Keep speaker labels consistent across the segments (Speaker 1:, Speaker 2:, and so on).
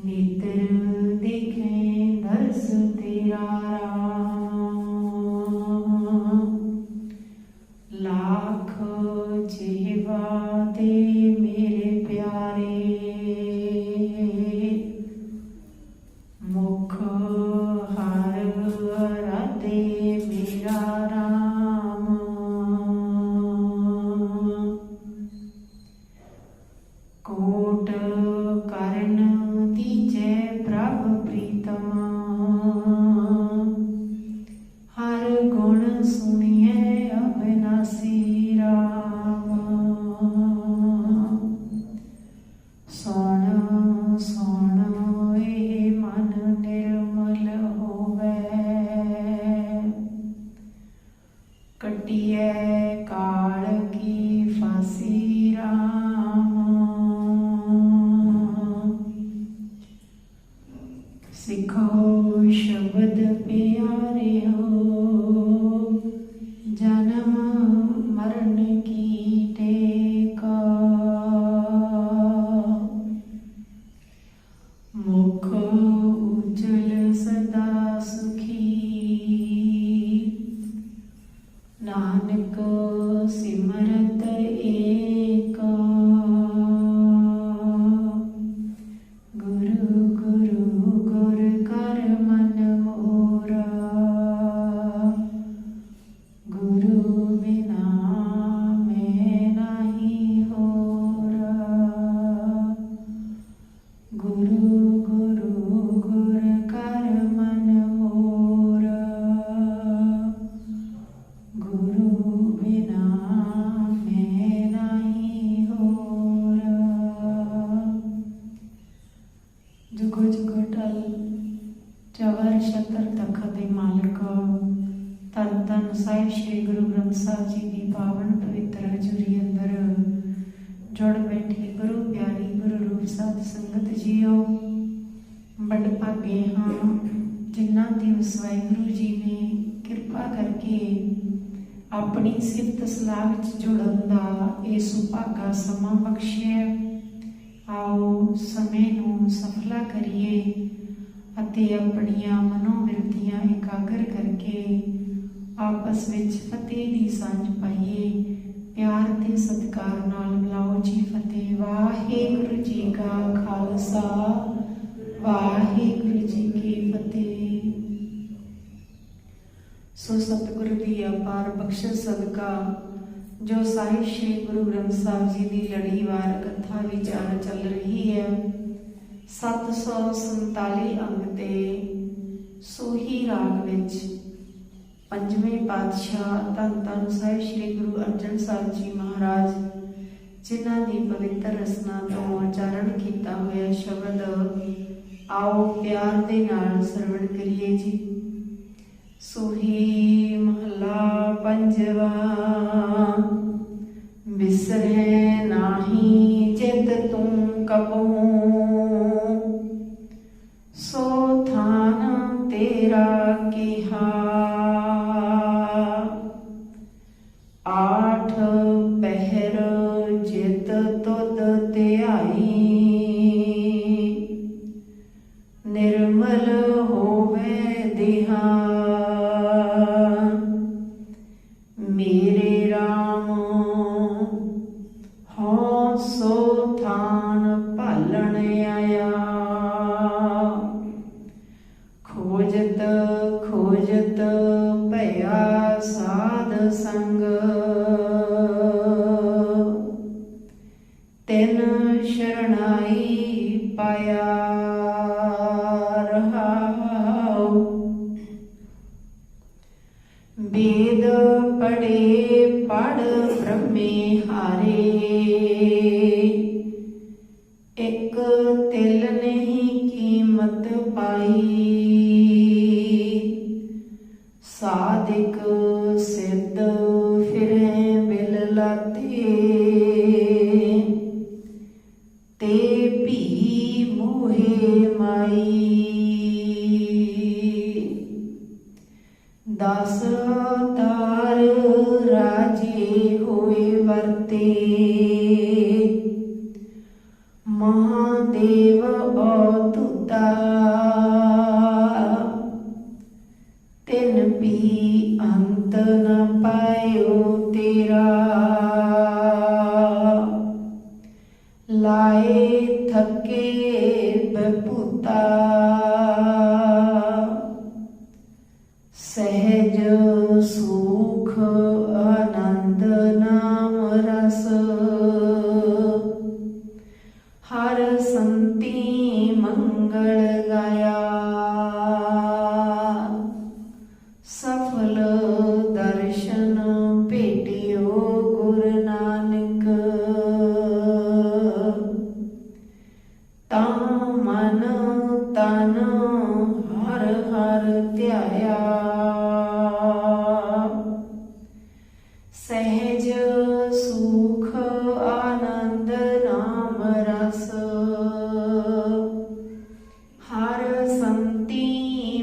Speaker 1: नेत्र देखें दर्श तेरा लाख जिह्वा दे मेरे प्यारे मुख हर राधे मेरा राम कोट करण दीजै प्रभ प्रीतम हर गुण सुनिए अविनाशी राम सुन सुन ए मन निर्मल होवे कटिए काल की फांसी राम सिखो शब्द प्यारे हो जन्म मरण की टेक मुख उज्जवल सदा सुखी नानक सिमरत एक गुरु गुरु गुर कर मन मोरा गुरु बिना मैं नहीं होरा गुरु गुरु गुर कर मन मोरा गुरु बिना मैं नहीं होरा जुगो जुगो टल चवर छतर तखत दे मालिक धन धन साहिब श्री गुरु ग्रंथ साहिब जी की पावन पवित्र हजूरी अंदर जुड़ बैठी गुरु प्यारी गुरु रूप साध संगत जीओ बड़ भागे हाँ जिन्हां दी वसवाई गुरु जी ने किरपा करके अपनी सिफत सलाह विच जुड़न दा ये सुभागा समा बख्शिया आओ समय नूं सफला करिए अते अपनियां मनोवृत्तियां एकागर करके आपस विच फतेह दी सांझ पाइए प्यार ते सत्कार नाल बुलाओ जी फतेह वाहिगुरु जी का खालसा वाहिगुरु जी की फतेह। सो सतगुरु दी अपार बख्शिश सदका जो साहिब श्री गुरु ग्रंथ साहिब जी की लड़ीवार कथा विचार चल रही है 747 अंग ते सोही राग विच पंजवें पातशाह धन धन साहिब श्री गुरु अर्जन साहिब जी महाराज जिन्हां दी पवित्र रसना तो उच्चारण किया होया शब्द आओ प्यार दे नाल सरवण करिए जी। सोही महला पंजवा बिसरे नाही चित तू कबहू सो थान तेरा किहा आठ पहर जित तुद ध्याई निर्मल होवे देहा मेरे राम हो सो थान भालण आया खोजत खोजत भया साध संग तिन शरणाई पाया रहाओ वेद पढ़े पढ़ ब्रह्मे हारे एक तिल नहीं कीमत पाई साधिक सिद्ध फिरे बिल लाते ते भी मोहे माई दस तार राजे होए वरते महादेव अतुत पुता तिन भी अंत न पायो तेरा लाए थके बपुता सहज सुख आनंद नाम रस हर संति मंगल गाया सफल दर्शन भेटियो गुरु नानक ता मन तन हर हर ध्याया सहज सुख आनंद नाम रस हर संति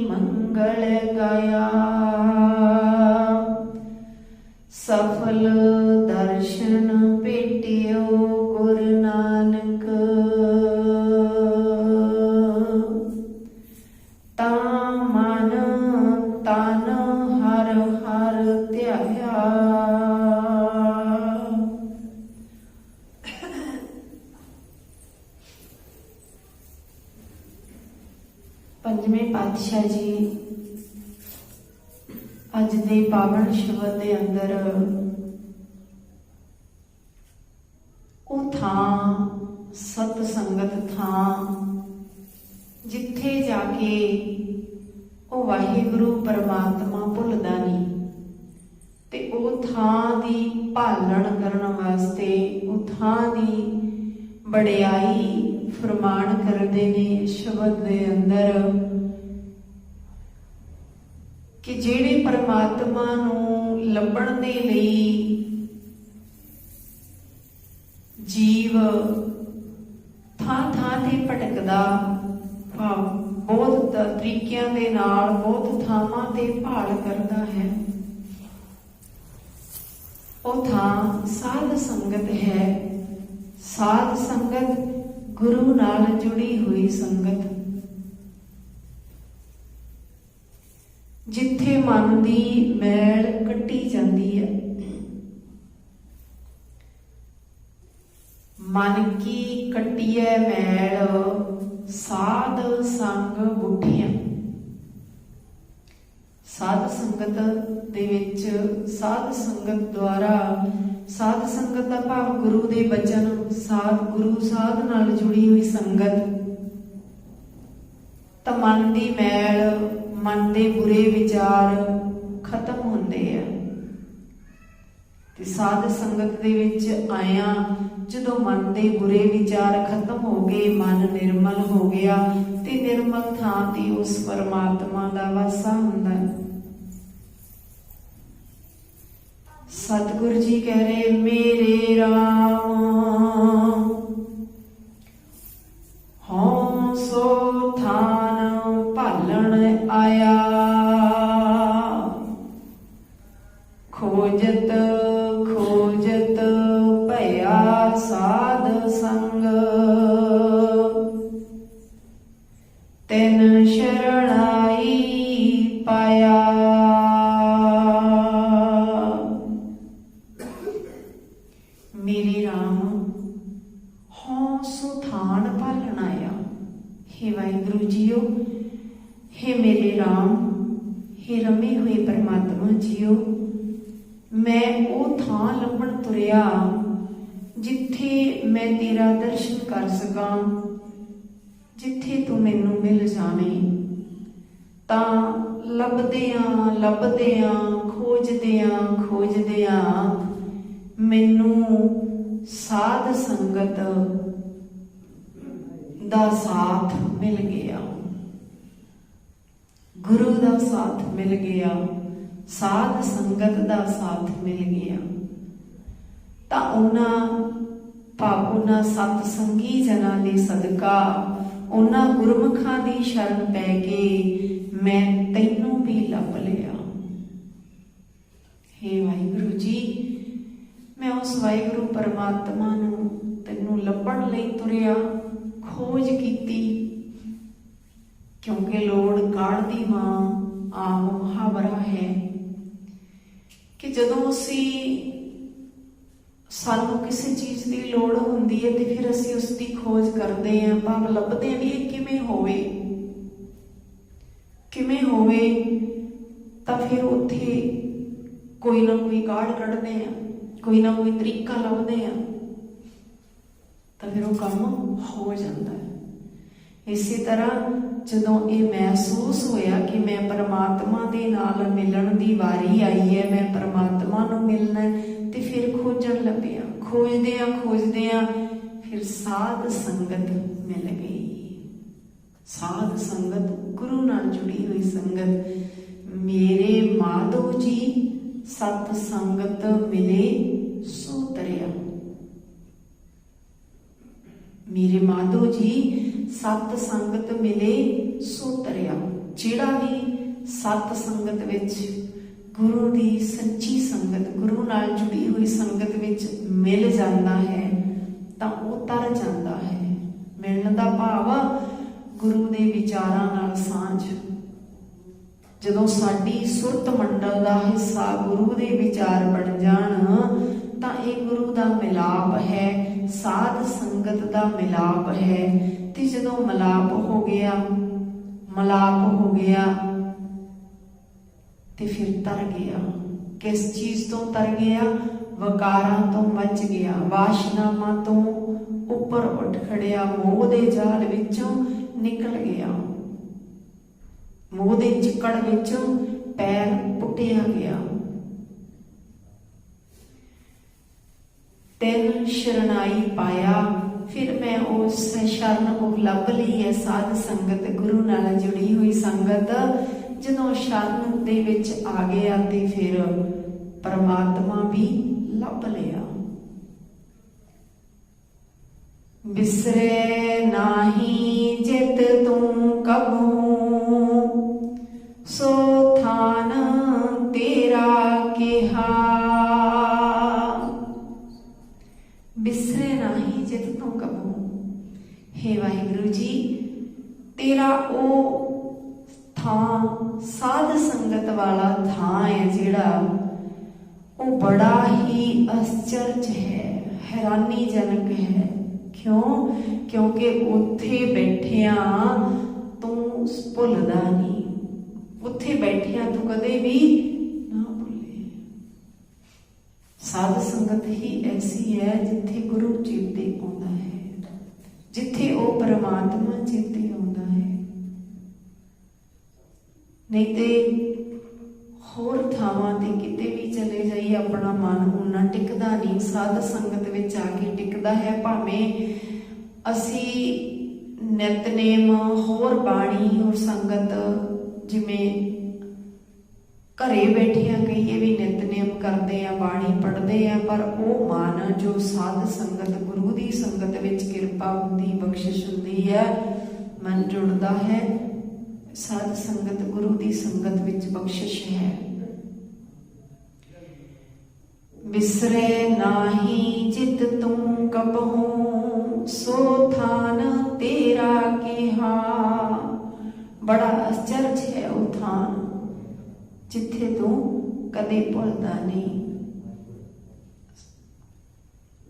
Speaker 1: मंगल गाया सफल दर्शन भेटियो गुरु नानक ता मन तन हर हर ध्याया। पंजवें पातशाह जी अज दे पावन शब्द दे अंदर ਉਹ ਥਾਂ ਸਤ ਸੰਗਤ ਥਾਂ ਜਿੱਥੇ ਜਾ ਕੇ ਉਹ ਵਾਹਿਗੁਰੂ ਪਰਮਾਤਮਾ ਭੁੱਲਦਾ ਨਹੀਂ ਤੇ ਉਹ ਥਾਂ ਦੀ ਭਾਲਣ ਕਰਨ ਵਾਸਤੇ ਉਹ ਥਾਂ ਦੀ ਵਡਿਆਈ ਫਰਮਾਨ ਕਰਦੇ ਨੇ ਸ਼ਬਦ ਦੇ ਅੰਦਰ ਕਿ ਜਿਹੜੇ ਪਰਮਾਤਮਾ ਨੂੰ ਲੱਭਣ ਦੇ ਲਈ जीव ਥਾਂ ਥਾਂ ਤੇ ਭਟਕਦਾ ਬਹੁਤ ਤਰੀਕਿਆਂ ਦੇ ਨਾਲ ਬਹੁਤ ਥਾਵਾਂ ਤੇ ਭਾਲ ਕਰਦਾ ਹੈ ਉਹ ਥਾਂ ਸਾਧ ਸੰਗਤ ਹੈ। ਸਾਧ ਸੰਗਤ ਗੁਰੂ ਨਾਲ ਜੁੜੀ ਹੋਈ ਸੰਗਤ ਜਿੱਥੇ ਮਨ ਦੀ ਮੈਲ ਕੱਟੀ ਜਾਂਦੀ ਹੈ। मन की कटिए मैल साध संग बुढ़िया साध संगत दे विच साध संगत द्वारा साध संगत का भाव गुरु दे बचन साध गुरु साध नाल जुड़ी हुई संगत तो मन दी मैल मन दे बुरे विचार खत्म होंदे आ ते साध संगत दे विच आया ਜਦੋਂ ਮਨ ਦੇ ਬੁਰੇ ਵਿਚਾਰ ਖਤਮ ਹੋ ਗਏ ਮਨ ਨਿਰਮਲ ਹੋ ਗਿਆ ਤੇ ਨਿਰਮਲ ਥਾਂ ਤੇ ਉਸ ਪਰਮਾਤਮਾ ਦਾ ਵਾਸਾ ਹੁੰਦਾ ਹੈ। ਸਤਿਗੁਰੂ ਜੀ ਕਹਿ ਰਹੇ ਮੇਰੇ ਰਾਮ ਹਉ ਸੋ ਥਾਨ ਭਾਲਣ ਆਇਆ ਖੋਜਤ ਖੋਜਤ ਭਇਆ ਸਾਧ ਸੰਗ ਤੈਨ ਸ਼ਰਣਾਈ ਪਾਇਆ ਮੇਰੇ ਰਾਮ ਹਉ ਸੋ ਥਾਨ ਭਾਲਣ ਆਇਆ। हे ਵਾਹਿਗੁਰੂ ਜੀਓ हे ਮੇਰੇ ਰਾਮ हे ਰਮੇ ਹੋਏ ਪਰਮਾਤਮਾ ਜੀਓ मैं वो थां लभण तुरिया जिथे मैं तेरा दर्शन कर सका जिथे तू मैनू मिल जावे तां लभदियां खोजदियां मैनू साध संगत दा साथ मिल गया गुरु दा साथ मिल गया साध संगत दा साथ मिल गया तां उन्हां सत संगी जना दे सदका उन्हां गुरमुखां दी शरण पै के मैं तैनू भी लभ लिया। हे वाहिगुरु जी मैं उस वाहिगुरु परमात्मा नू तैनू लभण लई तुरिया खोज कीती क्योंकि लोड़ काढ़ दी मां आम मुहावरा है कि जदों असी सानू किसी चीज की लोड़ हुंदी है तो फिर असी उसकी खोज करते हैं, भाव लभदे हैं भी किवें होवे तां फिर उत्थे कोई ना कोई काढ़ कढ़दे हैं, कोई ना कोई तरीका लभदे हैं, तो फिर वो काम हो जाता है। इसी तरह जदों ये महसूस होया कि मैं परमात्मा दे नाल मिलण दी वारी आई है, मैं परमात्मा नूं मिलना है, ते फिर खोजण लग्या, खोजदियां फिर साध संगत मिल गई। साध संगत गुरु नाल जुड़ी हुई संगत। मेरे माधो जी सत संगत मिले सो तरिया। मेरे माधो जी सत संगत मिले सो तरिया। जिहड़ा भी सत संगत विच गुरु दी सच्ची संगत, गुरु नाल जुड़ी हुई संगत विच मिल जाता है तां वो तर जाता है। मिलण दा भाव गुरु दे विचारां नाल सांझ। जदों साडी सुरत मंडल दा हिस्सा गुरु दे विचार बन जाण तां इह गुरु दा मिलाप है, साध संगत दा मिलाप है। ते जदों मिलाप हो गया ते फिर तर गया। किस चीज तो तर गया? वकारां तो बच गया, वासनावां तो उपर उठ खड़िया, मोह दे जाल विचों निकल गया, मोह दे चिकड़ विचों पैर पुटिया गया। तेन शरणाई पाया, फिर मैं उस शरण को लभ ली है। साध संगत गुरु नाल जुड़ी हुई संगत जदों शरण दे विच आ गया ते फिर परमात्मा भी लभ लिया। बिसरे नाही जित तू कबहूं, सो थान तेरा केहा। बिसरे नाही जित तू कबहूं। हे वाहिगुरु जी, तेरा ओ थां साध संगत वाला थां है जिहड़ा वो बड़ा ही आश्चर्य है, हैरानीजनक है। क्यों? क्योंकि उत्थे बैठिया तू भुलदा नहीं, उत्थे बैठिया तू कदे भी ना भुले। साध संगत ही ऐसी है जिथे गुरु चेते आउंदा है, जिथे वो परमात्मा चेते आउंदा है। नहीं ते होर थावां ते किते भी चले जाइए अपना मन उन्ना टिकदा नहीं, साध संगत विच आके टिकदा है। भावें असी नितनेम होर बाणी और संगत जिवें घरे बैठिया कहिए भी नितनेम करते हैं, बाणी पढ़ते हैं, पर वो मन जो साध संगत गुरु की संगत विच किरपा हुंदी, बख्शिश हुंदी है, मन जुड़दा है। साध संगत गुरु की संगत विच बख्शिश है। बिसरे नाही जित तू कबहूं, सो थान तेरा केहा। बड़ा आश्चर्य है वो थान जिथे तू कदे भुलदा नहीं।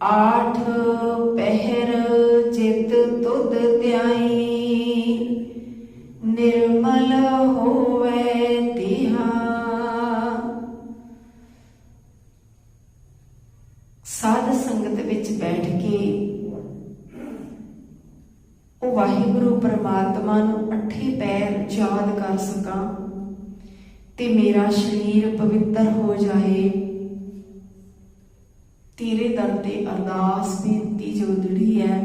Speaker 1: 8 पहर जित तुध ध्याई, निर्मल होवे तिहा। साध संगत विच बैठ के ओ वाहिगुरु परमात्मा नूं 8 पैर याद कर सकां ते मेरा शरीर पवित्र हो जाए। तेरे दर ते अरदास बेनती जो दिड़ी है,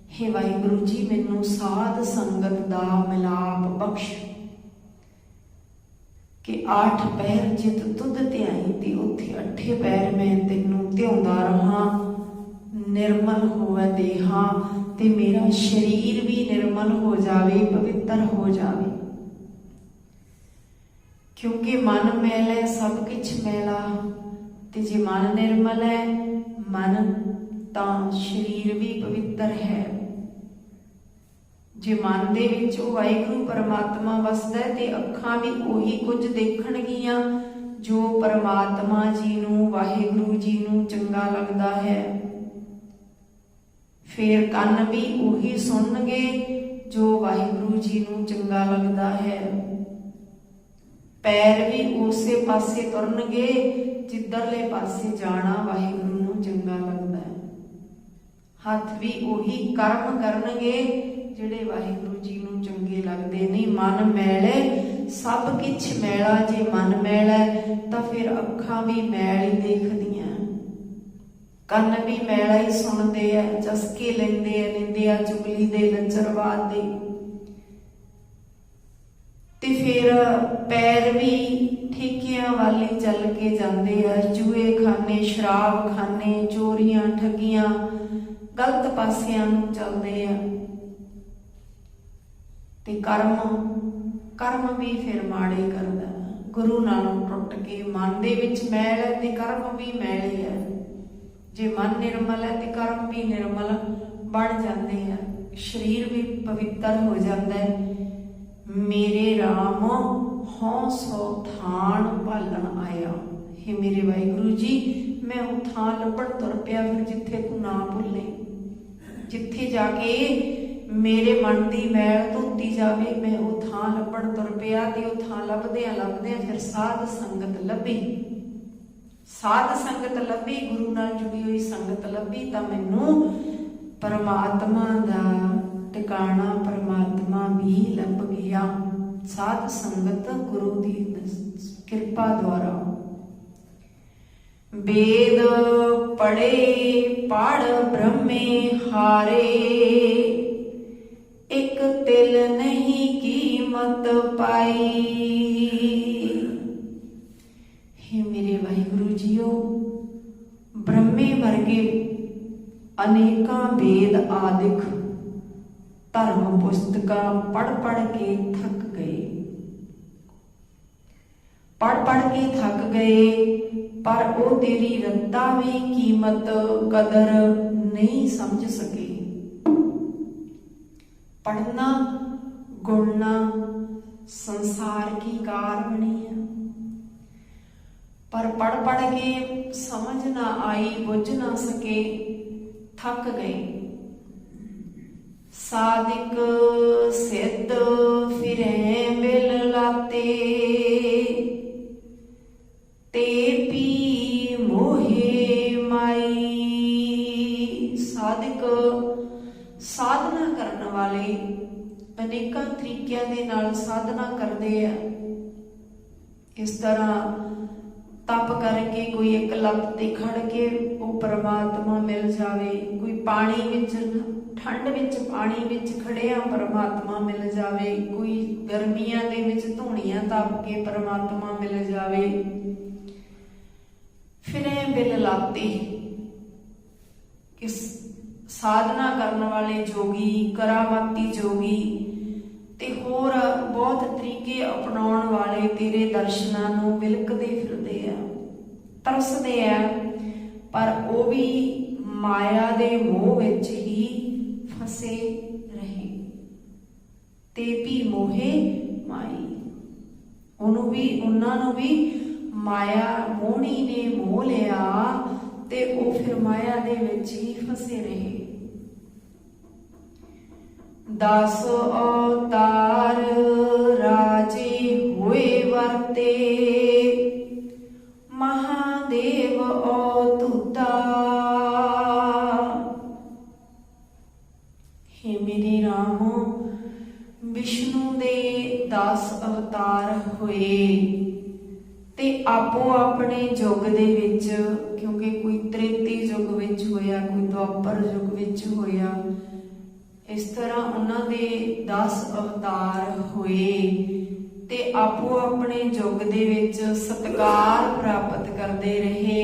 Speaker 1: हे वाहिगुरु जी मैनू साध संगत दा मिलाप बख्श कि 8 पैर जित तुध ध्याई ते उत्थे 8 पैर मैं तेनू ध्याउंदा रहा। निर्मल होवे देहा ते मेरा शरीर भी निर्मल हो जावे, पवित्र हो जावे। क्योंकि मन मैल है, सब कुछ मैला, ते जे मन निर्मल है, मन तां शरीर भी पवित्र है। ਜੇ ਮਨ ਦੇ ਵਿੱਚ ਉਹ ਵਾਹਿਗੁਰੂ ਪਰਮਾਤਮਾ ਵਸਦਾ ਹੈ ਤੇ ਅੱਖਾਂ ਵੀ ਉਹੀ ਕੁਝ ਦੇਖਣਗੀਆਂ ਜੋ ਪਰਮਾਤਮਾ ਜੀ ਨੂੰ, ਵਾਹਿਗੁਰੂ ਜੀ ਨੂੰ ਚੰਗਾ ਲੱਗਦਾ ਹੈ। ਫਿਰ ਕੰਨ ਵੀ ਉਹੀ ਸੁਣਨਗੇ ਜੋ ਵਾਹਿਗੁਰੂ ਜੀ ਨੂੰ ਚੰਗਾ ਲੱਗਦਾ ਹੈ। ਪੈਰ ਵੀ ਉਸੇ ਪਾਸੇ ਤੁਰਨਗੇ ਜਿੱਧਰਲੇ ਪਾਸੇ ਜਾਣਾ ਵਾਹਿਗੁਰੂ ਨੂੰ ਚੰਗਾ ਲੱਗਦਾ ਹੈ। ਹੱਥ ਵੀ ਉਹੀ ਕਰਮ ਕਰਨਗੇ ਜਿਹੜੇ ਵਾਹਿਗੁਰੂ ਜੀ ਨੂੰ ਚੰਗੇ ਲੱਗਦੇ ਨੇ। ਮਨ ਮੈਲੇ ਸਭ ਕੁਛ ਮੈਲਾ, ਜੇ ਮਨ ਮੈਲਾ ਤਾਂ ਫਿਰ ਅੱਖਾਂ ਵੀ ਮੈਲ ਹੀ ਦੇਖਦੀਆਂ, ਕੰਨ ਵੀ ਮੈਲਾ ਹੀ ਸੁਣਦੇ ਆ, ਚਸਕੇ ਲੈਂਦੇ ਆ ਨਿੰਦਿਆ ਚੁਗਲੀ ਦੇ, ਲੱਚਰਵਾਦ ਦੇ। ਤੇ ਫਿਰ ਪੈਰ ਵੀ ਠੇਕਿਆਂ ਵਾਲੀ ਚੱਲ ਕੇ ਜਾਂਦੇ ਆ, ਜੂਏ ਖਾਨੇ, ਸ਼ਰਾਬ ਖਾਨੇ, ਚੋਰੀਆਂ ਠੱਗੀਆਂ, ਗਲਤ ਪਾਸਿਆਂ ਨੂੰ ਚੱਲਦੇ ਆ। ਤੇ ਕਰਮ ਵੀ ਫਿਰ ਮਾੜੇ ਕਰਦਾ, ਗੁਰੂ ਨਾਲੋਂ ਟੁੱਟ ਕੇ। ਮਨ ਦੇ ਵਿੱਚ ਮੈਲ ਹੈ ਤੇ ਕਰਮ ਵੀ ਮੈਲੇ ਹੈ। ਜੇ ਮਨ ਨਿਰਮਲ ਹੈ ਤੇ ਕਰਮ ਵੀ ਨਿਰਮਲ ਬਣ ਜਾਂਦੇ ਆ, ਸਰੀਰ ਵੀ ਪਵਿੱਤਰ ਹੋ ਜਾਂਦਾ ਹੈ। ਮੇਰੇ ਰਾਮ ਹਉ ਸੋ ਥਾਨ ਭਾਲਣ ਆਇਆ। ਹੇ ਮੇਰੇ ਵਾਹਿਗੁਰੂ ਜੀ, ਮੈਂ ਉਹ ਥਾਂ ਲੱਭਣ ਤੁਰ ਪਿਆ ਫਿਰ ਜਿੱਥੇ ਤੂੰ ਨਾ ਭੁੱਲੇ, ਜਿੱਥੇ ਜਾ ਕੇ ਮੇਰੇ ਮਨ ਦੀ ਮੈਲ ਧੋਤੀ ਜਾਵੇ। ਮੈਂ ਉਹ ਥਾਂ ਲੱਭਣ ਤੁਰ ਪਿਆ ਤੇ ਉਹ ਥਾਂ ਲੱਭਦਿਆਂ ਫਿਰ ਸਾਧ ਸੰਗਤ ਲੱਭੀ, ਸਾਧ ਸੰਗਤ ਲੱਭੀ, ਗੁਰੂ ਨਾਲ ਜੁੜੀ ਹੋਈ ਸੰਗਤ ਲੱਭੀ ਤਾਂ ਮੈਨੂੰ ਪਰਮਾਤਮਾ ਦਾ ਟਿਕਾਣਾ, ਪਰਮਾਤਮਾ ਵੀ ਲੱਭ ਗਿਆ। ਸਾਧ ਸੰਗਤ ਗੁਰੂ ਦੀ ਕਿਰਪਾ ਦੁਆਰਾ। वेद पढ़े पढ़ ब्रह्मे हारे, एक तिल नहीं कीमत पाई। हे मेरे वाहिगुरु जीओ, ब्रह्मे वर्गे अनेकां वेद आदिक धर्म पुस्तकां पढ़ पढ़ के थक गए, पढ़ के थक गए, पर वो तेरी रत्ता भी कीमत कदर नहीं समझ सके। पढ़ना गुणना संसार की कार बनी है, पर पढ़ के समझ ना आई, बुझ ना सके, थक गए। सादिक सिद्ध फिरे मिल लाते, ते पी मोहे माई। साधक साधना करने वाले अनेकों तरीकों के नाल साधना करते हैं। इस तरह तप करके कोई एक लत ते खड़ के वो परमात्मा मिल जावे, कोई पानी विच ठंड विच पानी विच खड़िया परमात्मा मिल जावे, कोई गर्मियां दे विच धूणियां तप के परमात्मा मिल जावे। फिर बिल लाते कि साधना करने वाले जोगी, करामाती जोगी ते होर बहुत तरीके अपनाउण वाले तेरे दर्शनां नूं विलकदे फिरदे आ, तरसदे आ, पर वो भी माया दे मोह विच ही फसे रहे। ते भी मोहे माई, उन्हां नूं भी माया मोहनी ने मोह लिया ते वो फिर माया दे विच ही फसे रहे। 10 अवतार राजे हुए वरते, महादेव अवतुता। हे मेरे राम, विष्णु दे 10 अवतार हुए ते आपो अपने युग दे विच, क्योंकि कोई त्रेते युग विच होया, कोई द्वापर युग विच होया, इस तरह उन्हां दे 10 अवतार होए ते आपो अपने युग दे विच सत्कार प्राप्त करते रहे।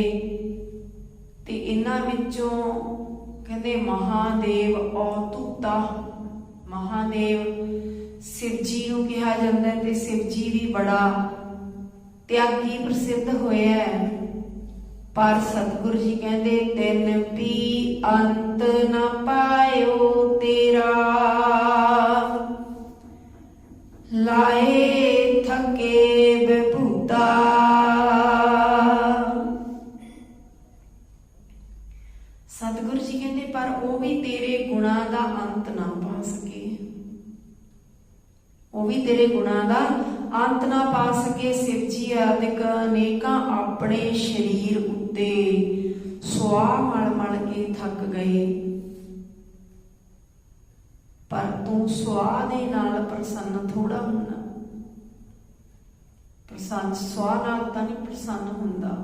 Speaker 1: ते इन्हां विचों कहंदे महादेव अवतुता, महादेव शिव जी नूं कहा जांदा है ते शिव जी भी बड़ा त्यागी प्रसिद्ध होया है। पर सतगुरु जी कहते तिन भी अंत न पायो तेरा, ਉਹ ਵੀ ਤੇਰੇ ਗੁਣਾਂ ਦਾ ਅੰਤ ਨਾ ਪਾ ਸਕੇ। ਸਿਵ ਜੀ ਆਦਿਕ ਅਨੇਕਾਂ ਆਪਣੇ ਸਰੀਰ ਉੱਤੇ ਸੁਆਹ ਮਲ ਮਲ ਕੇ ਥੱਕ ਗਏ, ਪਰ ਤੂੰ ਸੁਆਹ ਦੇ ਨਾਲ ਪ੍ਰਸੰਨ ਥੋੜਾ ਹੁੰਦਾ। ਪ੍ਰਸੰਨ ਸੁਆਹ ਨਾਲ ਤਾਂ ਨਹੀਂ ਪ੍ਰਸੰਨ ਹੁੰਦਾ।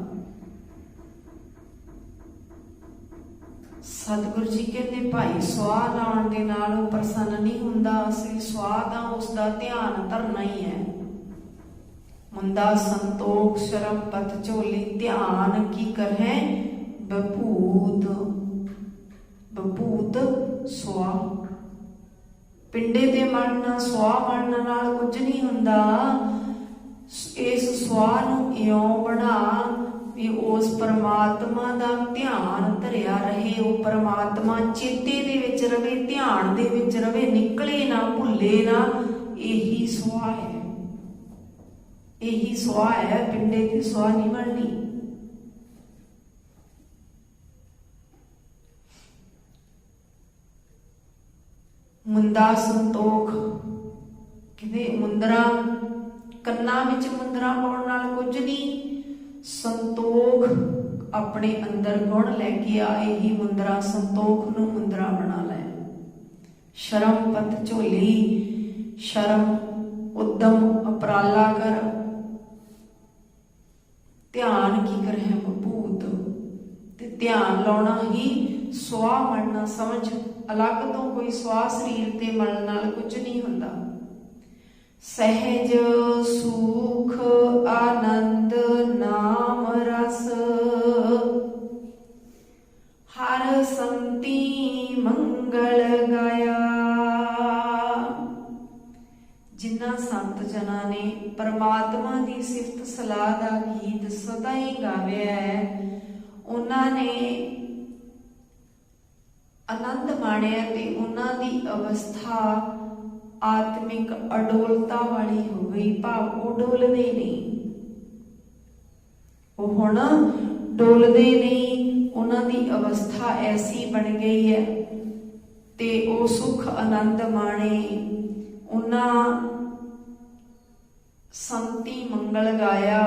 Speaker 1: ਸਤਿਗੁਰੂ ਜੀ ਕਹਿੰਦੇ ਭਾਈ ਸੁਆਹ ਲਾਉਣ ਦੇ ਨਾਲ ਉਹ ਪ੍ਰਸੰਨ ਨਹੀਂ ਹੁੰਦਾ। ਅਸਲੀ ਸੁਆਹ ਦਾ ਉਸ ਦਾ ਧਿਆਨ ਧਰਨਾ ਹੀ ਹੈ। ਮੁੰਦਾ ਸੰਤੋਖ ਸ਼ਰਮ ਪਤ ਝੋਲੀ, ਧਿਆਨ ਕੀ ਕਰਹਿ ਬਭੂਤ। ਬਭੂਤ ਸੁਆਹ, ਪਿੰਡੇ ਤੇ ਮੜਨਾ ਸੁਆਹ ਮੜਨ ਨਾਲ ਕੁਝ ਨਹੀਂ ਹੁੰਦਾ। ਇਸ ਸੁਆਹ ਨੂੰ ਇਉਂ ਬਣਾ ਵੀ ਉਸ ਪਰਮਾਤਮਾ ਦਾ ਧਿਆਨ ਧਰਿਆ ਰਹੇ, ਉਹ ਪਰਮਾਤਮਾ ਚੇਤੇ ਦੇ ਵਿੱਚ ਰਵੇ, ਧਿਆਨ ਦੇ ਵਿੱਚ ਰਵੇ, ਨਿਕਲੇ ਨਾ, ਭੁੱਲੇ ਨਾ। ਇਹੀ ਸੁਆਹ ਹੈ, ਇਹੀ ਸੁਆਹ ਹੈ। ਪਿੰਡੇ ਦੀ ਸੁਆਹ ਨਹੀਂ ਬਣਨੀ। ਮੁੰਦਾ ਸੰਤੋਖ, ਕਿਤੇ ਮੁੰਦਰਾ ਕੰਨਾਂ ਵਿੱਚ ਮੁੰਦਰਾ ਪਾਉਣ ਨਾਲ ਕੁਝ ਨਹੀਂ। ਸੰਤੋਖ ਆਪਣੇ ਅੰਦਰ ਗੁਣ ਲੈ ਕੇ ਆ, ਇਹੀ ਮੁੰਦਰਾ ਸੰਤੋਖ ਨੂੰ ਮੁੰਦਰਾ ਬਣਾ ਲੈ। ਸ਼ਰਮ ਪਤ ਝੋਲੀ, ਸ਼ਰਮ ਉਦਮ ਉਪਰਾਲਾ ਕਰ, ਧਿਆਨ ਕੀ ਕਰਹਿ ਬਭੂਤ। ਤੇ ਧਿਆਨ ਲਾਉਣਾ ਹੀ ਸੁਆਹ ਮਲਣਾ ਸਮਝ। ਅਲੱਗ ਤੋਂ ਕੋਈ ਸੁਆਹ ਸਰੀਰ ਤੇ ਮਲਣ ਨਾਲ ਕੁਝ ਨਹੀਂ ਹੁੰਦਾ। ਸਹਿਜ ਸੁਖ ਆਨੰਦ ਨਾਮ ਰਸ, ਹਰ ਸੰਤੀ ਮੰਗਲ ਗਾਇਆ। ਜਿਨ੍ਹਾਂ ਸੰਤ ਜਨਾਂ ਨੇ ਪਰਮਾਤਮਾ ਦੀ ਸਿਫਤ ਸਲਾਹ ਦਾ ਗੀਤ ਸਦਾ ਹੀ ਗਾਵਿਆ ਹੈ, ਉਹਨਾਂ ਨੇ ਆਨੰਦ ਮਾਣਿਆ ਤੇ ਉਹਨਾਂ ਦੀ ਅਵਸਥਾ ਆਤਮਿਕ ਅਡੋਲਤਾ ਵਾਲੀ ਹੋ ਗਈ। ਭਾਵ ਉਹ ਡੋਲਦੇ ਨਹੀਂ, ਉਹ ਹੁਣ ਡੋਲਦੇ ਨਹੀਂ। ਉਹਨਾਂ ਦੀ ਅਵਸਥਾ ਐਸੀ ਬਣ ਗਈ ਹੈ ਤੇ ਉਹ ਸੁਖ ਆਨੰਦ ਮਾਣੇ। ਉਹਨਾਂ ਸੰਤੀ ਮੰਗਲ ਗਾਇਆ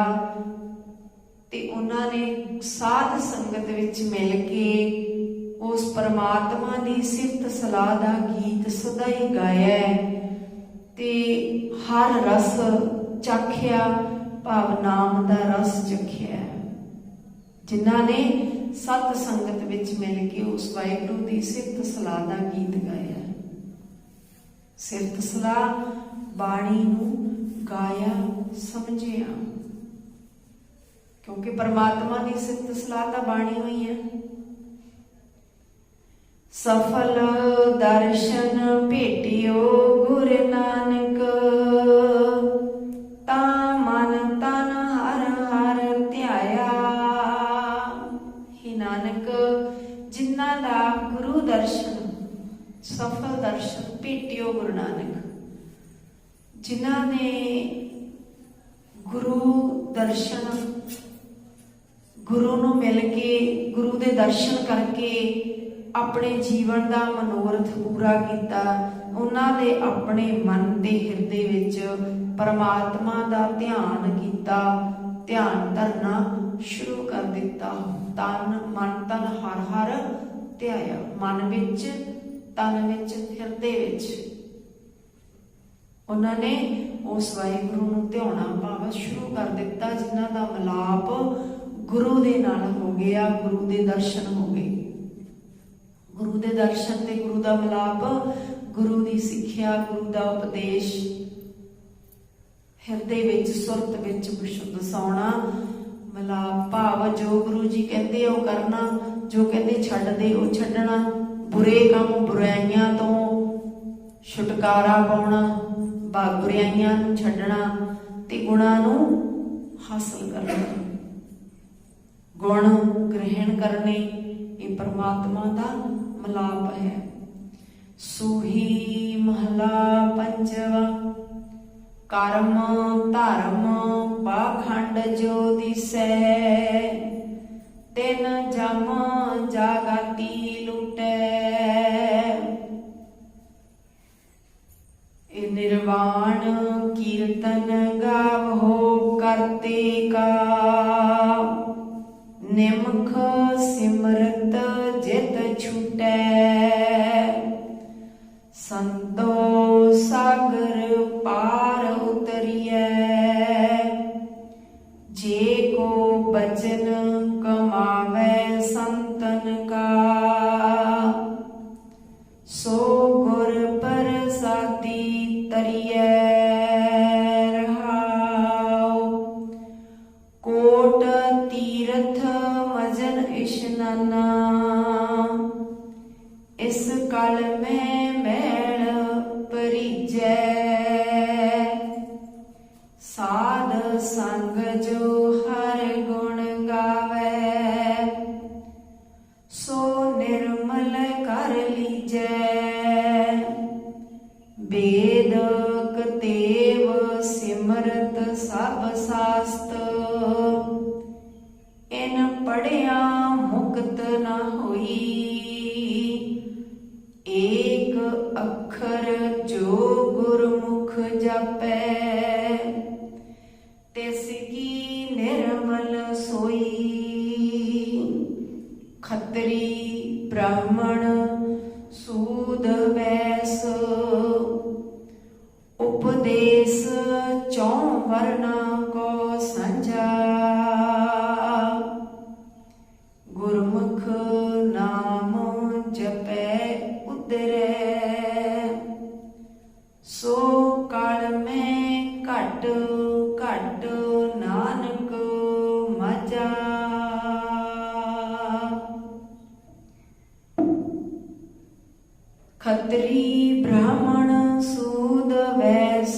Speaker 1: ਤੇ ਉਹਨਾਂ ਨੇ ਸਾਧ ਸੰਗਤ ਵਿੱਚ ਮਿਲ ਕੇ ਉਸ ਪਰਮਾਤਮਾ ਦੀ ਸਿਫਤ ਸਲਾਹ ਦਾ ਗੀਤ ਸਦਾ ਹੀ ਗਾਇਆ ਤੇ ਹਰ ਰਸ ਚਖਿਆ, ਭਾਵ ਨਾਮ ਦਾ ਰਸ ਚਖਿਆ। ਜਿਨ੍ਹਾਂ ਨੇ ਸਤ ਸੰਗਤ ਵਿੱਚ ਮਿਲ ਕੇ ਉਸ ਵਾਹਿਗੁਰੂ ਦੀ ਸਿਫਤ ਸਲਾਹ ਦਾ ਗੀਤ ਗਾਇਆ। ਸਿਫਤ ਸਲਾਹ ਬਾਣੀ ਨੂੰ ਗਾਇਆ ਸਮਝਿਆ, ਕਿਉਂਕਿ ਪਰਮਾਤਮਾ ਦੀ ਸਿਫਤ ਸਲਾਹ ਤਾਂ ਬਾਣੀ ਹੋਈ ਹੈ। ਸਫਲ ਦਰਸ਼ਨ ਭੇਟਿਓ ਗੁਰ ਨਾਨਕ, ਤਾਂ ਮਨ ਤਨ ਹਰ ਹਰ ਧਿਆਇਆ। ਹੀ ਨਾਨਕ, ਜਿਨ੍ਹਾਂ ਦਾ ਗੁਰੂ ਦਰਸ਼ਨ, ਸਫਲ ਦਰਸ਼ਨ ਭੇਟਿਓ ਗੁਰੂ ਨਾਨਕ, ਜਿਨ੍ਹਾਂ ਨੇ ਗੁਰੂ ਦਰਸ਼ਨ, ਗੁਰੂ ਨੂੰ ਮਿਲ ਕੇ, ਗੁਰੂ ਦੇ ਦਰਸ਼ਨ ਕਰਕੇ ਆਪਣੇ ਜੀਵਨ ਦਾ ਮਨੋਰਥ ਪੂਰਾ ਕੀਤਾ, ਉਹਨਾਂ ਦੇ ਆਪਣੇ ਮਨ ਤੇ ਹਿਰਦੇ ਵਿੱਚ ਪਰਮਾਤਮਾ ਦਾ ਧਿਆਨ ਕੀਤਾ, ਧਿਆਨ ਧਰਨਾ ਸ਼ੁਰੂ ਕਰ ਦਿੱਤਾ। ਤਨ ਮਨ ਤਨ ਹਰ ਹਰ ਧਿਆਇਆ, ਮਨ ਵਿੱਚ, ਤਨ ਵਿੱਚ, ਹਿਰਦੇ ਵਿੱਚ ਉਹਨਾਂ ਨੇ ਉਸ ਵਾਹਿਗੁਰੂ ਨੂੰ ਧਿਆਉਣਾ ਭਾਵ ਸ਼ੁਰੂ ਕਰ ਦਿੱਤਾ। ਜਿਨ੍ਹਾਂ ਦਾ ਮਿਲਾਪ ਗੁਰੂ ਦੇ ਨਾਲ ਹੋ ਗਿਆ, ਗੁਰੂ ਦੇ ਦਰਸ਼ਨ ਹੋ ਗਏ। ਗੁਰੂ ਦੇ ਦਰਸ਼ਨ ਤੇ ਗੁਰੂ ਦਾ ਮਿਲਾਪ, ਗੁਰੂ ਦੀ ਸਿੱਖਿਆ, ਗੁਰੂ ਦਾ ਉਪਦੇਸ਼, ਹਿਰਦੇ ਵਿੱਚ, ਸੁਰਤ ਵਿੱਚ ਵਿਸ਼ੁੱਧ ਸੌਣਾ, ਮਿਲਾਪ ਭਾਵ ਜੋ ਗੁਰੂ ਜੀ ਕਹਿੰਦੇ ਉਹ ਕਰਨਾ, ਜੋ ਕਹਿੰਦੇ ਛੱਡ ਦੇ ਉਹ ਛੱਡਣਾ, ਬੁਰੇ ਕੰਮ ਬੁਰਾਈਆਂ ਤੋਂ ਛੁਟਕਾਰਾ ਪਾਉਣਾ, ਬੁਰਾਈਆਂ ਨੂੰ ਛੱਡਣਾ ਤੇ ਗੁਣਾਂ ਨੂੰ ਹਾਸਲ ਕਰਨਾ, ਗੁਣ ਗ੍ਰਹਿਣ ਕਰਨੇ। ਇਹ ਪਰਮਾਤਮਾ ਦਾ ਮਿਲਾਪ ਹੈ। ਸੂਹੀ ਮਹਲਾ ਪੰਜਵਾ, ਕਰਮ ਧਰਮ ਪਾਖੰਡ ਜੋ ਦਿਸੈ, ਤਿਨ ਜਮ ਜਾਗਤੀ ਲੁਟੈ। निर्वाण कीर्तन गावो करते का, निमख सिमरत जित छूटै, संतो सागर पार उतरियै, जे को बचन कमावै संतन का, सो गुर प्रसादी तरियै रहाओ, कोट तीरथ मजन इशनाना, इस कल में मैल परिजै, साध संग जो हर गुण गावै, सो निर्मल कर लीजै, वेद कतेव सिमरत सब शास्त, इन पढ़िया मुक्त न होई, एक अखर जो गुरमुख जपै, तिसकी निर्मल सोई, खत्री ब्राह्मण सूद वैस, उपदेश चौं वर्णा को संजा, गुरमुख नाम जपै उदरै, सो काल में घट घट नानक मजा। खत्री ब्राह्मण सूद वैस,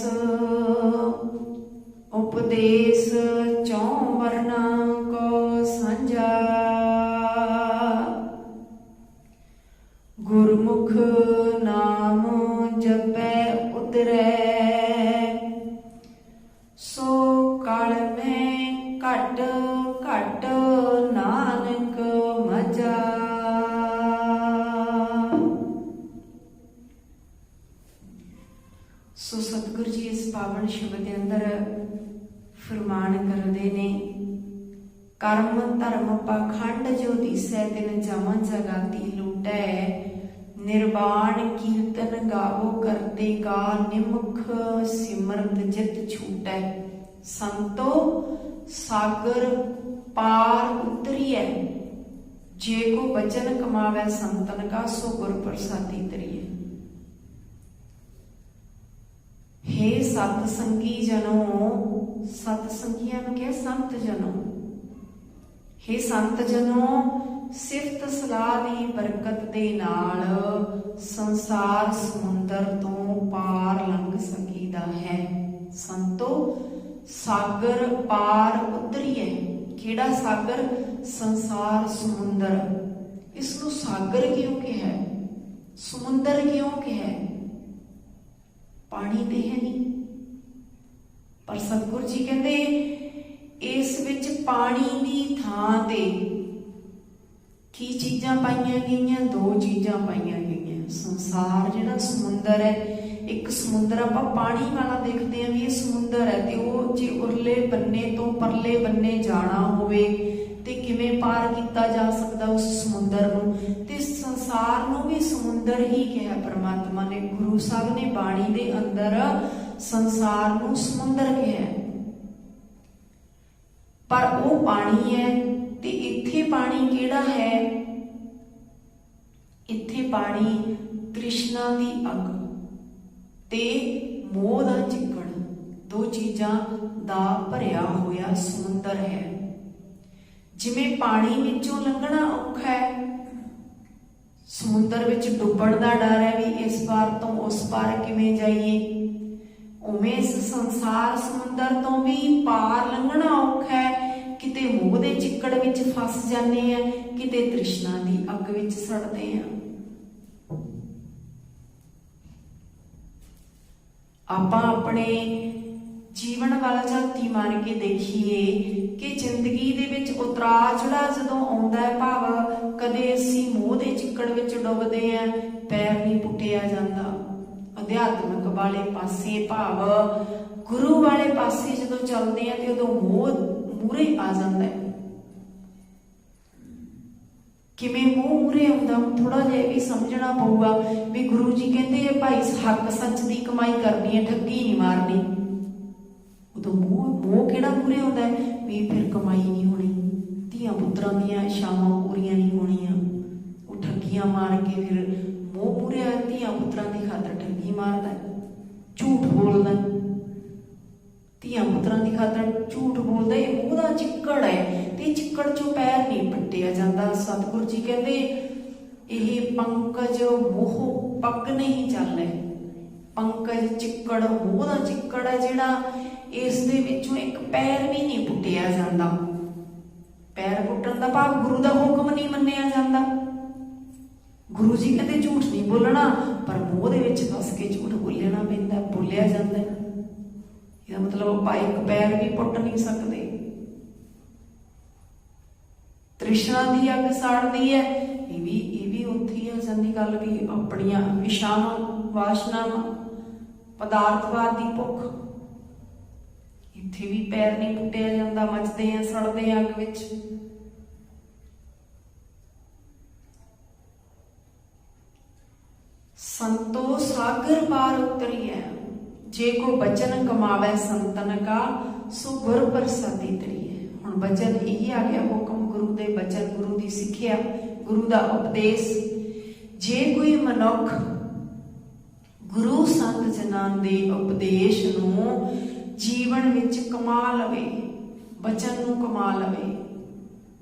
Speaker 1: उपदेश चौं वर्णा को संजा, गुरमुख नाम जपै उतरै, सो काल में घट घट नानक मजा। सो सतगुरु जी इस पावन शब्द के अंदर फरमान करते ने, कर्म धर्म पाखंड जो दिसै तिन जम जगाती लूटै, निर्वाण कीर्तन गावो करते का, निमुख सिमरत जित छूटै, संतो सागर पार उतरियै, जे को बचन कमावै संतन का, सो गुर प्रसादी तरियै। हे सतसंगी जनों, सतसंगियां नूं कहा संत जनों, हे संत जनों, सिफत सलाह दी बरकत दे नाल संसार समुंदर तो पार लंघ सकीदा है। संतो सागर पार उतरिए, केड़ा सागर? संसार समुंदर। इसनूं सागर क्यों कहा, समुंदर क्यों कहा? पानी ते है नहीं, पर सतगुरु जी कहते इस विच पानी दी थां ते की चीज़ां पाईयां गईयां? दो चीज़ां पाईयां गईयां। संसार जिहड़ा समुंदर है, एक समुंदर आपां पानी वाला देखते हैं भी ये समुंदर है, ते वो जे उरले बन्ने तो परले बन्ने जाना होवे ते किवें पार किया जा सकता उस समुंदर नूं? ते संसार नूं भी समुंदर ही कहा परमात्मा ने। गुरु साहब ने बाणी दे अंदर संसार नूं समुंदर कहा, पर वो पानी है। ते इत्थे पानी केड़ा है? इत्थे पानी तृष्णा दी अग ते मोह दा चिक्कड़, दो चीज़ां दा भरिया होया समुंदर है। जिवें पानी विचों लंघना औखा है, समुंदर विच डुब्बण दा डर है भी इस पार तो उस पार किवें जाइए, उवें इस संसार समुंदर तो भी पार लंघना औखा है। किते मोह दे चिक्कड़ विच फस जाने हैं, किते तृष्णा दी अग विच सड़ते हैं। आपां अपने जीवन वाल झाती मार के देखिए कि जिंदगी दे विच उतराव चढ़ाव जदों आउंदा है, भाव कदे असीं मोह दे चिक्कड़ विच डुबदे हैं, पैर नहीं पुट्टिया जांदा, अध्यात्मक वाले पासे भाव गुरु वाले पासे जदों चलते हैं तो उदों मोह मूहरे आ जाता है। किवें मोह मूहरे आउंदा, थोड़ा जिहा भी समझना पऊगा भी गुरु जी कहते भाई हक सच की कमाई करनी है, ठगी नहीं मारनी। उदों मोह मोह किहड़ा मूहरे आउंदा है भी फिर कमाई नहीं होनी, धीआं पुत्रां दीआं इच्छावां पूरीआं नहीं होणीआं, वो ठगियां मार के फिर मोह मूहरे आ, धीआं पुत्रां दी खातर ठगी मारदा, झूठ बोलदा, धीआं पुत्रां दी खातर झूठ बोलदा। ये मोह दा चिक्कड़ है ते चिक्कड़ चों पैर नहीं पट्टिया जांदा। सतगुरु जी कहंदे यह पंकज मोह पग नहीं चले, पंकज चिक्कड़ मोह दा चिक्कड़ है जिहड़ा इस दे विचों एक पैर भी नहीं पुट्टिया जांदा। पैर पुट्टण दा भाव गुरु दा हुक्म नहीं मन्निया जांदा। गुरु जी कहते झूठ नहीं बोलना, पर मोह दे विच फस के झूठ बोलना पैंदा, बोलिया जांदा। इसदा मतलब आपां एक पैर भी पुट नहीं सकते। तृष्णा दी अग साड़दी है, ये भी उत्थे ही आ जांदी गल भी अपणियां इच्छावां वासनावां पदार्थवाद दी भुख, इत्थे भी पैर नहीं पुट्टिया जांदा, मचदे आ सड़दे अग विच। संतो सागर पार उतरिए, जे को बचन कमावे संतन का, सो गुर प्रसादी तरिए। हुण बचन यही आ गया, हुक्म गुरु दे बचन, गुरु दी सिक्ख्या, गुरु दा उपदेश। जे कोई मनुख गुरु संत जनां दे उपदेश नूं जीवन विच कमा लवे, बचन नूं कमा लवे,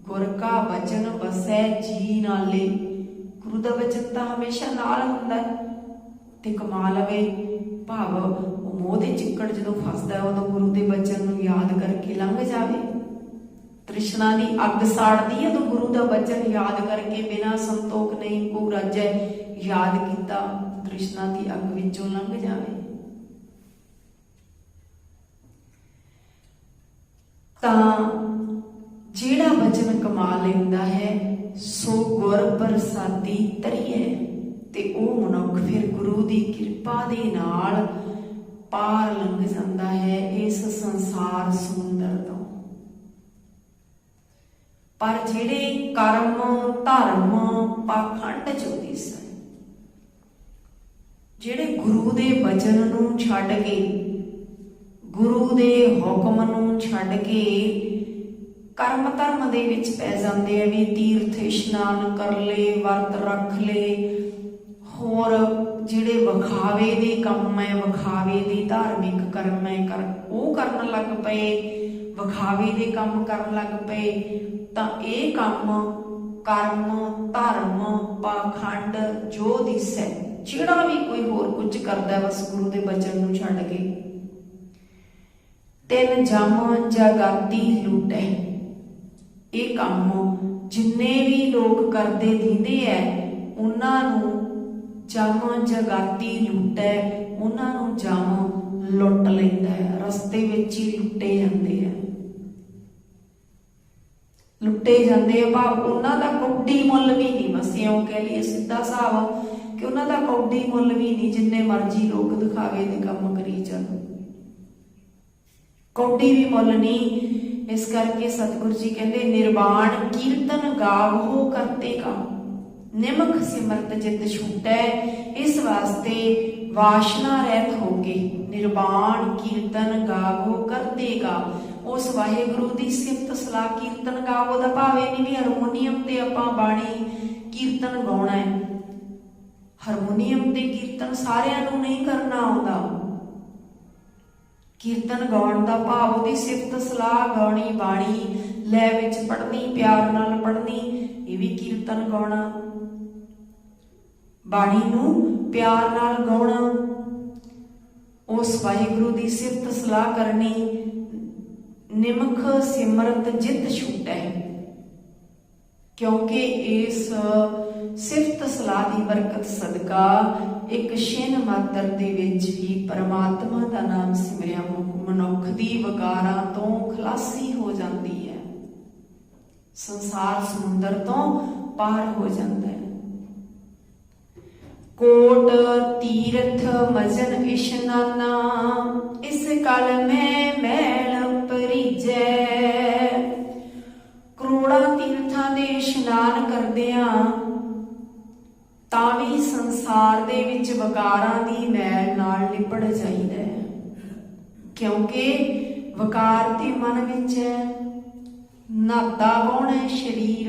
Speaker 1: गुर का बचन बसै जी नाले। गुरु दा बचन तां हमेशा नाल हुंदा ते कमा लवे, भाव वो मोह दे चिक्कड़ जदों फसदा है उदों गुरु दे बचन नूं याद करके लंघ जावे। तृष्णा दी अग साड़दी है तो गुरु दा बचन याद करके बिना संतोख नहीं को राजै, याद कीता तृष्णा दी अग विचों लंघ जावे। तां जिहड़ा बचन कमा लैंदा है सो गुर प्रसादी तरिए, ते ओ मनुख फिर गुरु दी किरपा दे नाल पार लंघ जांदा है इस संसार समुंदर तो। पर जिहड़े कर्म धर्म पाखंड चोदी सन, जिहड़े गुरु दे बचन नूं छड्ड के, गुरु दे हुक्म नूं छड्ड के कर्म धर्म दे विच पै जांदे आ भी तीर्थ इशनान कर ले, वर्त रख ले, होर जिहड़े विखावे दे काम है, विखावे दे धार्मिक कर्म है कर वो करन लग पए, विखावे दे काम करन लग पए, तां इह काम कर्म धर्म पाखंड जो दिसै, जिहड़ा भी कोई होर कुछ करदा बस गुरु दे बचन नूं छड्ड के, तिन जम जगाती लुटै। ਇਹ ਕੰਮ जिन्ने भी लोग करते दिंदे है उन्होंने जम जगाती लुटै, उन्होंने जम लुट लैंदा है, रस्ते विच ही लुटे जाते हैं, लुटे जाते हैं। भाव उन्हों का कौडी मुल भी नहीं, बस इउं कह लीए सीधा हिसाब कि उन्हों का कौडी मुल भी नहीं, जिन्ने मर्जी लोग दिखावे दे काम करी जान, कौडी भी मुल नहीं। इस करके सतगुरु जी कहते निर्वाण कीर्तन गावो करते का, निमख सिमरत जित छूटै। इस वास्ते वासना रहित होके निर्वाण कीर्तन गावो करते का, उस वाहिगुरु दी सिफत सलाह कीर्तन गावो दा भाव ये नहीं भी हारमोनीयम ते आपां बाणी कीर्तन गाउणा है। हारमोनीयम ते कीर्तन सारिआं नूं नहीं करना आउंदा। कीर्तन गाउण दा भाव उहदी सिफत सलाह गाउणी, बाणी लै विच पढ़नी, प्यार नाल पढ़नी, ये भी कीर्तन गाउणा, बाणी नूं प्यार नाल गाउणा, उस वाहिगुरू दी सिफत सलाह करनी। निमख सिमरत जित छूटै, क्योंकि इस सिफत सलाह की बरकत सदका एक छिन मात्र दे विच ही परमात्मा का नाम सिमरिया मनुख दी वकारां तो खलासी हो जाती है, संसार समुंदर तो पार हो जाता है। कोट तीर्थ मजन इशनाना, इस कल में मैल परिजै। ਕਰੋੜਾਂ ਤੀਰਥਾਂ ਦੇ ਇਸ਼ਨਾਨ ਕਰਦਿਆਂ ਤਾਂ ਵੀ ਸੰਸਾਰ ਦੇ ਵਿੱਚ ਵਕਾਰਾਂ ਦੀ ਮੈਲ ਨਾਲ ਲਿਪੜ ਜਾਈਦਾ ਹੈ, ਕਿਉਂਕਿ ਵਕਾਰ ਤੇ ਮਨ ਵਿੱਚ ਹੈ। ਨਹਾਤਾ ਕੌਣ ਹੈ? ਸਰੀਰ।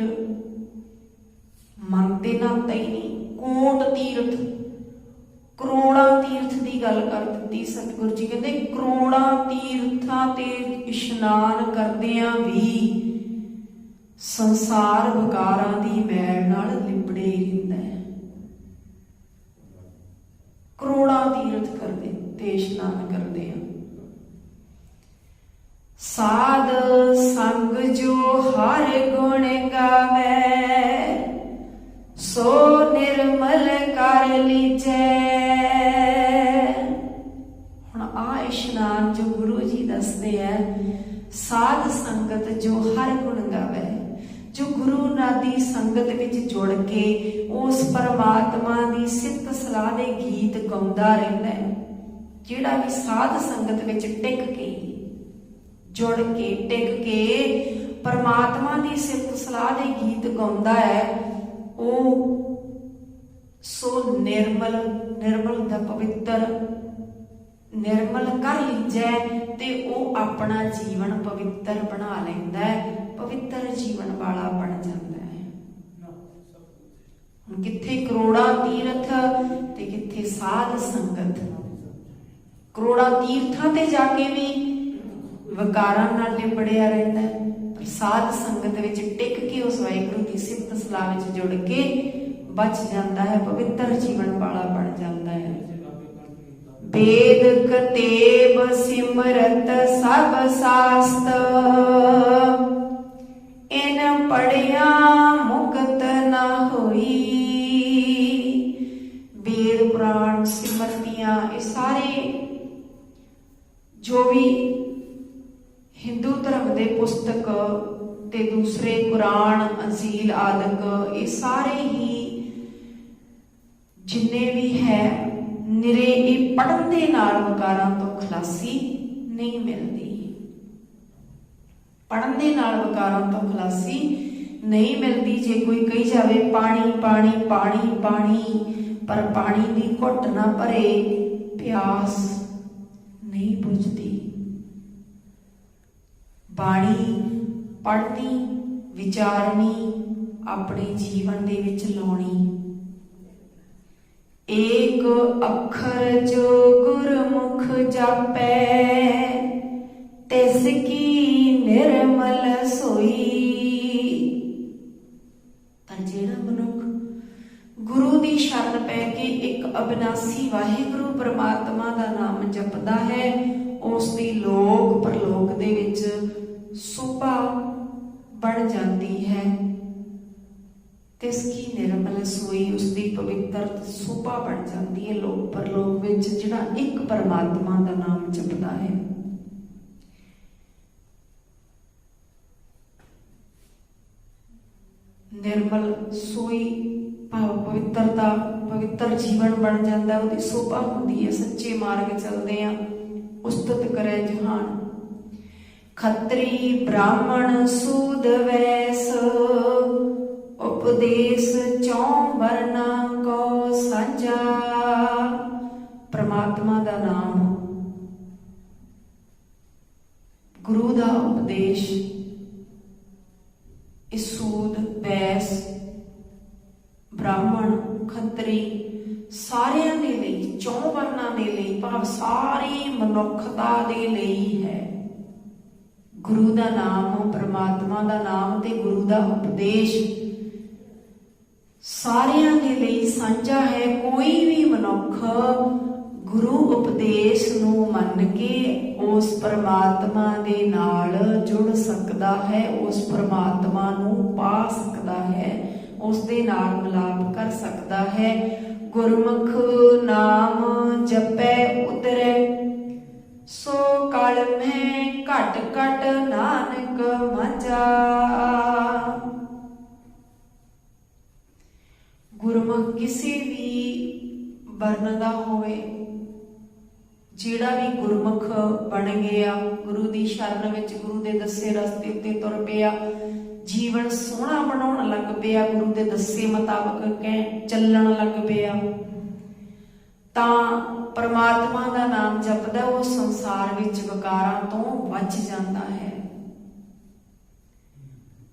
Speaker 1: ਮਨ ਤੇ ਨਹਾਤਾ ਹੀ ਨਹੀਂ। ਕੋਟ ਤੀਰਥ, ਕਰੋੜਾਂ ਤੀਰਥ ਦੀ ਗੱਲ ਕਰ ਦਿੱਤੀ ਸਤਿਗੁਰੂ ਜੀ। ਕਹਿੰਦੇ ਕਰੋੜਾਂ ਤੀਰਥਾਂ ਤੇ ਇਸ਼ਨਾਨ ਕਰਦਿਆਂ ਵੀ ਸੰਸਾਰ ਵਿਕਾਰਾਂ ਦੀ ਮੈਲ ਨਾਲ ਲਿਬੜੇ ਰਹਿੰਦਾ ਹੈ। ਕਰੋੜਾਂ ਤੀਰਥ ਕਰਦੇ ਤੇ ਇਸ਼ਨਾਨ ਕਰਦੇ ਆ। ਸਾਧ ਸੰਗ ਜੋ ਹਰ ਗੁਣ ਗਾਵੇ, ਸੋ ਨਿਰਮਲ ਕਰ ਲੀਜੈ। ਹੁਣ ਆ ਇਸ਼ਨਾਨ ਜੋ ਗੁਰੂ ਜੀ ਦੱਸਦੇ ਆ, ਸਾਧ ਸੰਗਤ ਜੋ ਹਰ ਗੁਣ ਗਾਵੇ, ਜੋ ਗੁਰੂ ਨਾਦੀ ਸੰਗਤ ਵਿੱਚ ਜੁੜ ਕੇ ਉਸ ਪਰਮਾਤਮਾ ਦੀ ਸਿਫਤ ਸਲਾਹ ਦੇ ਗੀਤ ਗਾਉਂਦਾ ਰਹਿੰਦਾ ਹੈ। ਜਿਹੜਾ ਵੀ ਸਾਧ ਸੰਗਤ ਵਿੱਚ ਟਿਕ ਕੇ, ਜੁੜ ਕੇ, ਟਿਕ ਕੇ ਪਰਮਾਤਮਾ ਦੀ ਸਿਫਤ ਸਲਾਹ ਦੇ ਗੀਤ ਗਾਉਂਦਾ ਹੈ, ਉਹ ਸੋ ਨਿਰਮਲ, ਨਿਰਮਲ ਦਾ ਪਵਿੱਤਰ, ਨਿਰਮਲ ਕਰ ਲੀਜੈ, ਤੇ ਉਹ ਆਪਣਾ ਜੀਵਨ ਪਵਿੱਤਰ ਬਣਾ ਲੈਂਦਾ ਹੈ, ਪਵਿੱਤਰ ਜੀਵਨ ਵਾਲਾ ਬਣ ਜਾਂਦਾ ਹੈ। ਹੁਣ ਕਿੱਥੇ ਕਰੋੜਾਂ ਤੀਰਥ ਤੇ ਕਿੱਥੇ ਸਾਧ ਸੰਗਤ। ਕਰੋੜਾਂ ਤੀਰਥਾਂ ਤੇ ਜਾ ਕੇ ਵੀ ਵਿਕਾਰਾਂ ਨਾਲ ਲਿਬੜਿਆ ਰਹਿੰਦਾ ਹੈ, ਪਰ ਸਾਧ ਸੰਗਤ ਵਿੱਚ ਟਿਕ ਕੇ ਉਸ ਵਾਹਿਗੁਰੂ ਦੀ ਸਿਫਤ ਸਲਾਹ ਵਿੱਚ ਜੁੜ ਕੇ ਬਚ ਜਾਂਦਾ ਹੈ, ਪਵਿੱਤਰ ਜੀਵਨ ਵਾਲਾ ਬਣ ਜਾਂਦਾ ਹੈ। वेद कतेब सिमरत सब शास्त, इन पढ़िया मुक्त न होई। वेद पुराण सिमरतियां ये सारे जो भी हिंदू धर्म के पुस्तक ते दूसरे कुरान अंजील आदक, ये सारे ही जिन्ने भी है निरे ਇਹ ਪੜ੍ਹਨ ਦੇ ਨਾਲ ਵਿਕਾਰਾਂ ਤੋਂ ਖਲਾਸੀ ਨਹੀਂ ਮਿਲਦੀ। ਪੜ੍ਹਨ ਦੇ ਨਾਲ ਵਿਕਾਰਾਂ ਤੋਂ ਖਲਾਸੀ ਨਹੀਂ ਮਿਲਦੀ। ਜੇ ਕੋਈ ਕਹੀ ਜਾਵੇ ਪਾਣੀ ਪਾਣੀ ਪਾਣੀ ਪਾਣੀ, ਪਰ ਪਾਣੀ ਦੀ ਘੁੱਟ ਨਾ ਭਰੇ ਪਿਆਸ ਨਹੀਂ ਬੁਝਦੀ। ਬਾਣੀ ਪੜ੍ਹਨੀ, ਵਿਚਾਰਨੀ, ਆਪਣੇ ਜੀਵਨ ਦੇ ਵਿੱਚ ਲਾਉਣੀ। एक अखर जो गुरमुख जापै, तिस की निर्मल सोई। पर जेड़ा मनुख गुरु दी शरण पै के एक अविनाशी वाहिगुरु परमात्मा दा नाम जपदा है, उस दी लोक परलोक दे विच शोभा बन जाती है। तिसकी निर्मल सोई, उसकी पवित्र शोभा बन जाती है लोक परलोक विच, जिहड़ा एक परमात्मा का नाम जपदा है। निर्मल सोई भाव पवित्रता, पवित्र जीवन बन जाता है, उसकी शोभा होती है। सच्चे मार्ग चलते हैं, उस्तत करे जहान। खत्री ब्राह्मण सूद वैस, उपदेश चौं वरना को साझा। परमात्मा दा नाम, गुरु दा उपदेश, सूद वैस ब्राह्मण खत्री सारिਆਂ ਦੇ ਲਈ, ਚੌਂ ਵਰਨਾਂ ਦੇ ਲਈ, ਭਾਵ ਸਾਰੀ ਮਨੁੱਖਤਾ ਦੇ ਲਈ ਹੈ। ਗੁਰੂ ਦਾ ਨਾਮ, ਪਰਮਾਤਮਾ ਦਾ ਨਾਮ ਤੇ ਗੁਰੂ ਦਾ ਉਪਦੇਸ਼ ਸਾਰਿਆਂ ਦੇ ਲਈ ਸਾਂਝਾ ਹੈ। ਕੋਈ ਵੀ ਮਨੁੱਖ ਗੁਰੂ ਉਪਦੇਸ਼ ਨੂੰ ਮੰਨ ਕੇ ਉਸ ਪਰਮਾਤਮਾ ਦੇ ਨਾਲ ਜੁੜ ਸਕਦਾ ਹੈ, ਉਸ ਪਰਮਾਤਮਾ ਨੂੰ ਪਾ ਸਕਦਾ ਹੈ, ਉਸ ਦੇ ਨਾਲ ਮਿਲਾਪ ਕਰ ਸਕਦਾ ਹੈ। ਗੁਰਮੁਖ ਨਾਮ ਜਪੈ ਉਤਰੈ, ਸੋ ਕਲ ਮੈਂ ਘਟ ਘਟ ਨਾਨਕ ਮਾਝਾ। ਗੁਰਮੁਖ ਕਿਸੇ ਵੀ ਵਰਨਦਾ ਹੋਵੇ। ਜਿਹੜਾ ਵੀ ਗੁਰਮੁਖ ਬਣ ਗਿਆ, ਗੁਰੂ ਦੀ ਸ਼ਰਨ ਵਿੱਚ, ਗੁਰੂ ਦੇ ਦੱਸੇ ਰਸਤੇ ਉੱਤੇ ਤੁਰ ਪਿਆ, ਜੀਵਨ ਸੋਹਣਾ ਬਣਾਉਣ ਲੱਗ ਪਿਆ, ਗੁਰੂ ਦੇ ਦੱਸੇ ਮੁਤਾਬਕ ਚੱਲਣ ਲੱਗ ਪਿਆ, ਤਾਂ ਪਰਮਾਤਮਾ ਦਾ ਨਾਮ ਜਪਦਾ ਉਹ ਸੰਸਾਰ ਵਿੱਚ ਵਿਕਾਰਾਂ ਤੋਂ ਬਚ ਜਾਂਦਾ ਹੈ।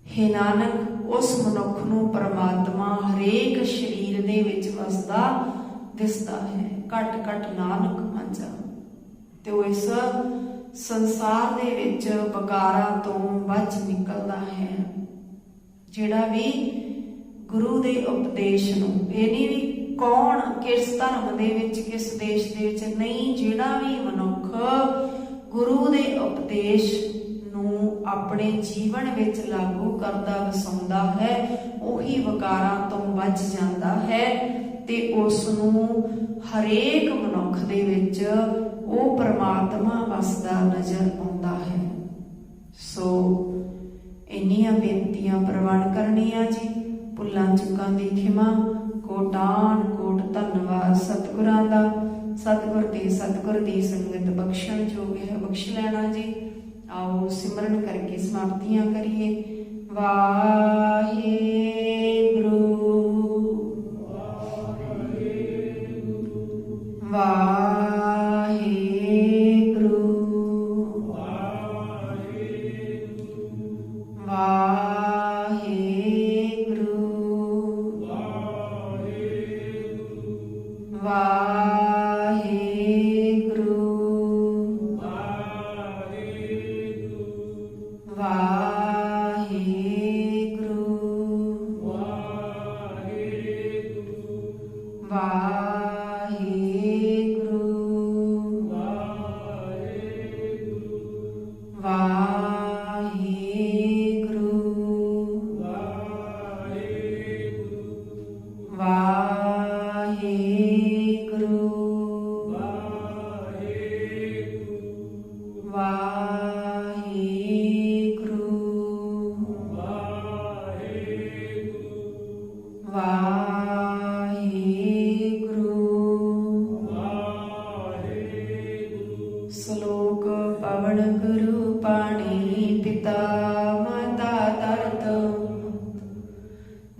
Speaker 1: ਹੇ ਨਾਨਕ, ਉਸ ਮਨੁੱਖ ਨੂੰ ਪਰਮਾਤਮਾ ਹਰੇਕ ਸਰੀਰ ਦੇ ਵਿੱਚ ਵਸਦਾ ਦਿਸਦਾ ਹੈ। ਘਟ ਘਟ ਨਾਨਕ ਮਾਝਾ, ਤੇ ਉਹ ਇਸ ਸੰਸਾਰ ਦੇ ਵਿੱਚ ਵਿਕਾਰਾਂ ਤੋਂ ਬਚ ਨਿਕਲਦਾ ਹੈ। ਜਿਹੜਾ ਵੀ ਗੁਰੂ ਦੇ ਉਪਦੇਸ਼ ਨੂੰ, ਇਹ ਨਹੀਂ ਵੀ ਕੌਣ ਕਿਸ ਧਰਮ ਦੇ ਵਿੱਚ, ਕਿਸ ਦੇਸ਼ ਦੇ ਵਿੱਚ, ਨਹੀਂ, ਜਿਹੜਾ ਵੀ ਮਨੁੱਖ ਗੁਰੂ ਦੇ ਉਪਦੇਸ਼ ਨੂੰ ਆਪਣੇ ਜੀਵਨ ਵਿੱਚ ਲਾਗੂ ਕਰਦਾ ਵਸਾਉਂਦਾ ਹੈ, ਉਹੀ ਵਿਕਾਰਾਂ ਤੋਂ ਬਚ ਜਾਂਦਾ ਹੈ ਤੇ ਉਸ ਨੂੰ ਹਰੇਕ ਮਨੁੱਖ ਦੇ ਵਿੱਚ ਉਹ ਪਰਮਾਤਮਾ ਵਸਦਾ ਨਜ਼ਰ ਆਉਂਦਾ ਹੈ। ਸੋ ਇੰਨੀਆਂ ਬੇਨਤੀਆਂ ਪ੍ਰਵਾਨ ਕਰਨੀਆਂ ਜੀ। ਭੁੱਲਾਂ ਚੁੱਕਾਂ ਦੀ ਖਿਮਾ, ਕੋਟਾਨ ਕੋਟ ਧੰਨਵਾਦ ਸਤਿਗੁਰਾਂ ਦਾ। ਸਤਿਗੁਰ ਦੀ ਸੰਗਤ ਬਖਸ਼ਣ ਯੋਗ ਹੈ, ਬਖਸ਼ ਲੈਣਾ ਜੀ। ਆਓ ਸਿਮਰਨ ਕਰਕੇ ਸਮਾਪਤੀਆਂ ਕਰੀਏ। ਵਾਹਿਗੁਰੂ ਸ਼ਲੋਕ ਪਵਨ ਗੁਰੂ ਪਾਣੀ ਪਿਤਾ ਮਾਤਾ ਧਰਤ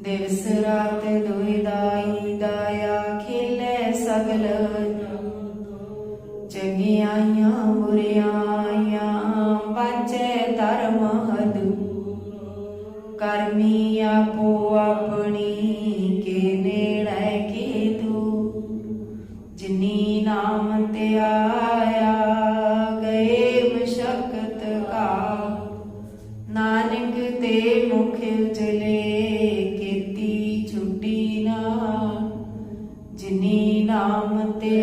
Speaker 1: ਦਿਵਸ ਰਾਤ ਦੁਇ ਦਾਈ ਦਾਇਆ ਖੇਲੇ ਸਗਲ ਜਗਿਆਈਆਂ ਬੁਰਿਆਈਆਂ ਬਾਚੇ ਧਰਮ ਹਦੂ ਕਰਮੀ ਆਪੋ ਆਪਣੀ ਕੇ ਨੇੜੇ ਕੇ ਤੂ ਜਿਨੀ ਨਾਮ ਤੇ ਆਇਆ ਗਏ ਮਸ਼ਕਤ ਕਾ ਨਾਨਕ ਤੇ ਮੁਖ ਉਜਲੇ ਕੀਤੀ ਛੁੱਟੀ ਨਾ ਜਿਨੀ ਨਾਮ ਤੇ